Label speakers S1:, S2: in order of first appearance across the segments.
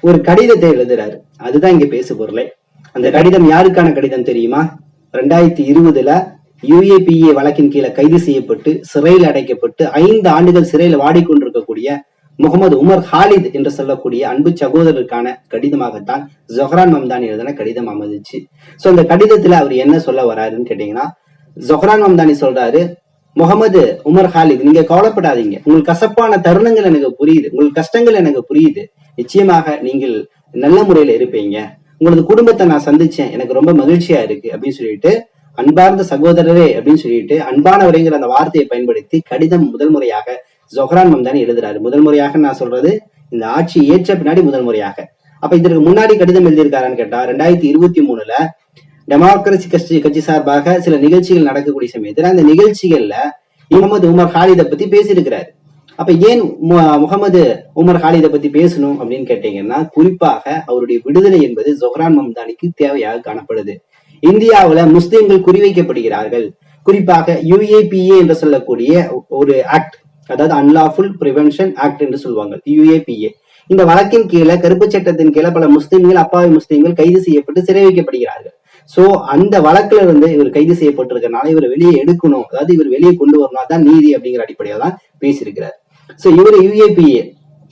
S1: ஒரு கடிதத்தை எழுதுறாரு. அதுதான் இங்க பேசு பொருளை. அந்த கடிதம் யாருக்கான கடிதம் தெரியுமா? 2020 UAPA வழக்கின் கீழே கைது செய்யப்பட்டு சிறையில் அடைக்கப்பட்டு 5 ஆண்டுகள் சிறையில் வாடிக்கொண்டிருக்கக்கூடிய முகமது உமர் ஹாலித் என்று சொல்லக்கூடிய அன்பு சகோதரருக்கான கடிதமாகத்தான் ஜொஹ்ரான் மம்தானி எழுதின கடிதம் அமைஞ்சிச்சு. சோ அந்த கடிதத்துல அவர் என்ன சொல்ல வராருன்னு கேட்டீங்கன்னா, ஜொஹ்ரான் மம்தானி சொல்றாரு, முகமது உமர் ஹாலித், நீங்க கவலைப்படாதீங்க. உங்களுக்கு கசப்பான தருணங்கள் எனக்கு புரியுது, உங்களுக்கு கஷ்டங்கள் எனக்கு புரியுது. நிச்சயமாக நீங்கள் நல்ல முறையில இருப்பீங்க. உங்களது குடும்பத்தை நான் சந்திச்சேன், எனக்கு ரொம்ப மகிழ்ச்சியா இருக்கு அப்படின்னு சொல்லிட்டு, அன்பார்ந்த சகோதரரே அப்படின்னு சொல்லிட்டு அன்பானவரைங்கிற அந்த வார்த்தையை பயன்படுத்தி கடிதம் முதல் முறையாக ஜொஹ்ரான் மம்தானி எழுதுறாரு. முதல் முறையாக நான் சொல்றது இந்த ஆட்சி ஏற்ற பின்னாடி முதல் முறையாக. அப்ப இதற்கு முன்னாடி கடிதம் எழுதியிருக்காரான்னு கேட்டா 2023 டெமோக்ரசி கட்சி சார்பாக சில நிகழ்ச்சிகள் நடக்கக்கூடிய சமயத்துல அந்த நிகழ்ச்சிகள்ல முகமது உமர் ஹாலிதை பத்தி பேசியிருக்கிறாரு. அப்ப ஏன் முகமது உமர் ஹாலிதை பத்தி பேசணும் அப்படின்னு கேட்டீங்கன்னா, குறிப்பாக அவருடைய விடுதலை என்பது ஜொஹ்ரான் மம்தானிக்கு தேவையாக காணப்படுது. இந்தியாவுல முஸ்லிம்கள் குறிவைக்கப்படுகிறார்கள். குறிப்பாக UAPA என்று சொல்லக்கூடிய ஒரு ஆக்ட், அதாவது அன்லாஃபுல் பிரிவென்ஷன் ஆக்ட் என்று சொல்லுவாங்க, UAPA. இந்த வழக்கின் கீழே, கருப்பு சட்டத்தின் கீழே பல முஸ்லிம்கள், அப்பாவி முஸ்லிம்கள் கைது செய்யப்பட்டு சிறை வைக்கப்படுகிறார்கள். சோ அந்த வழக்குல இருந்து இவர் கைது செய்யப்பட்டிருக்கிறனால இவர் வெளியே எடுக்கணும், அதாவது இவர் வெளியே கொண்டு வரணும், அதான் நீதி அப்படிங்கிற அடிப்படையில தான் பேசியிருக்கிறார். சோ இவர் UAPA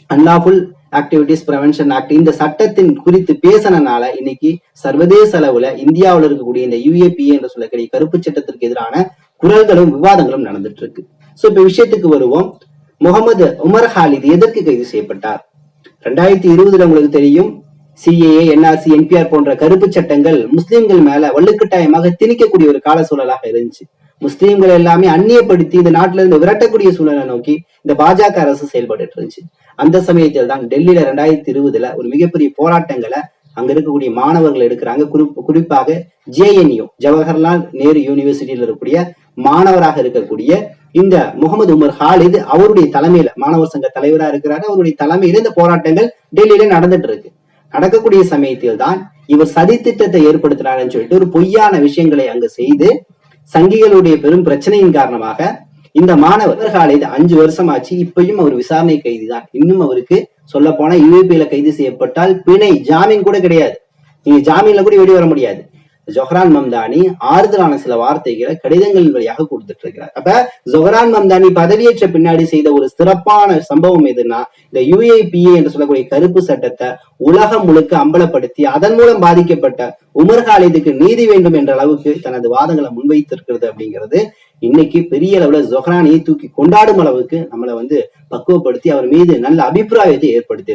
S1: unlawful activities prevention act இந்த சட்டத்தின் குறித்து பேசினால இன்னைக்கு சர்வதேச அளவுல இந்தியாவில் இருக்கக்கூடிய இந்த UAPA என்று சொல்லக்கூடிய கருப்பு சட்டத்திற்கு எதிரான குரல்களும் விவாதங்களும் நடந்துட்டு இருக்கு. சோ இப்ப விஷயத்துக்கு வருவோம். முகமது உமர் ஹாலித் எதற்கு கைது செய்யப்பட்டார்? 2020 உங்களுக்கு தெரியும், CAA, NRC, NPR போன்ற கருப்பு சட்டங்கள் முஸ்லிம்கள் மேல வலுக்கட்டாயமாக திணிக்கக்கூடிய ஒரு கால சூழலாக இருந்துச்சு. முஸ்லிம்கள் எல்லாமே அந்நியப்படுத்தி இந்த நாட்டில இருந்து விரட்டக்கூடிய சூழலை நோக்கி இந்த பாஜக அரசு செயல்பட்டு இருந்துச்சு. அந்த சமயத்தில் தான் டெல்லியில 2020 ஒரு மிகப்பெரிய போராட்டங்களை அங்க இருக்கக்கூடிய மாணவர்கள் எடுக்கிறாங்க. குறிப்பாக JNU, ஜவஹர்லால் நேரு யூனிவர்சிட்டியில இருக்கக்கூடிய மாணவராக இருக்கக்கூடிய இந்த முகமது உமர் ஹாலித் அவருடைய தலைமையில, மாணவர் சங்க தலைவராக இருக்கிறாரு, அவருடைய தலைமையில இந்த போராட்டங்கள் டெல்லியில நடந்துட்டு இருக்கு. நடக்கக்கூடிய சமயத்தில் தான் இவர் சதி திட்டத்தை ஏற்படுத்தினாருன்னு சொல்லிட்டு ஒரு பொய்யான விஷயங்களை அங்க செய்து சங்கிகளுடைய பெரும் பிரச்சனையின் காரணமாக இந்த மாணவர் ஹாலித் 5 வருஷம் ஆச்சு, இப்பயும் அவர் விசாரணை கைதி தான். இன்னும் அவருக்கு சொல்ல போனா UAPல கைது செய்யப்பட்டால் பிணை ஜாமீன் கூட கிடையாது, நீங்க ஜாமீன்ல கூட வெளியே வர முடியாது. ஜொஹ்ரான் மம்தானி ஆறுதலான சில வார்த்தைகளை கடிதங்கள் வழியாக கொடுத்துட்டு இருக்கிறார். அப்ப ஜொஹ்ரான் மம்தானி பதவியேற்ற பின்னாடி செய்த ஒரு சிறப்பான சம்பவம் எதுன்னா, இந்த UAPA என்று சொல்லக்கூடிய கருப்பு சட்டத்தை உலகம் முழுக்க அம்பலப்படுத்தி அதன் மூலம் பாதிக்கப்பட்ட உமர் ஹாலிதுக்கு நீதி வேண்டும் என்ற அளவுக்கு தனது வாதங்களை முன்வைத்திருக்கிறது. அப்படிங்கிறது இன்னைக்கு பெரிய அளவுல ஜொஹ்ரானியை தூக்கி கொண்டாடும் அளவுக்கு நம்மளை பக்குவப்படுத்தி அவர் மீது நல்ல அபிப்பிராயத்தை ஏற்படுத்தி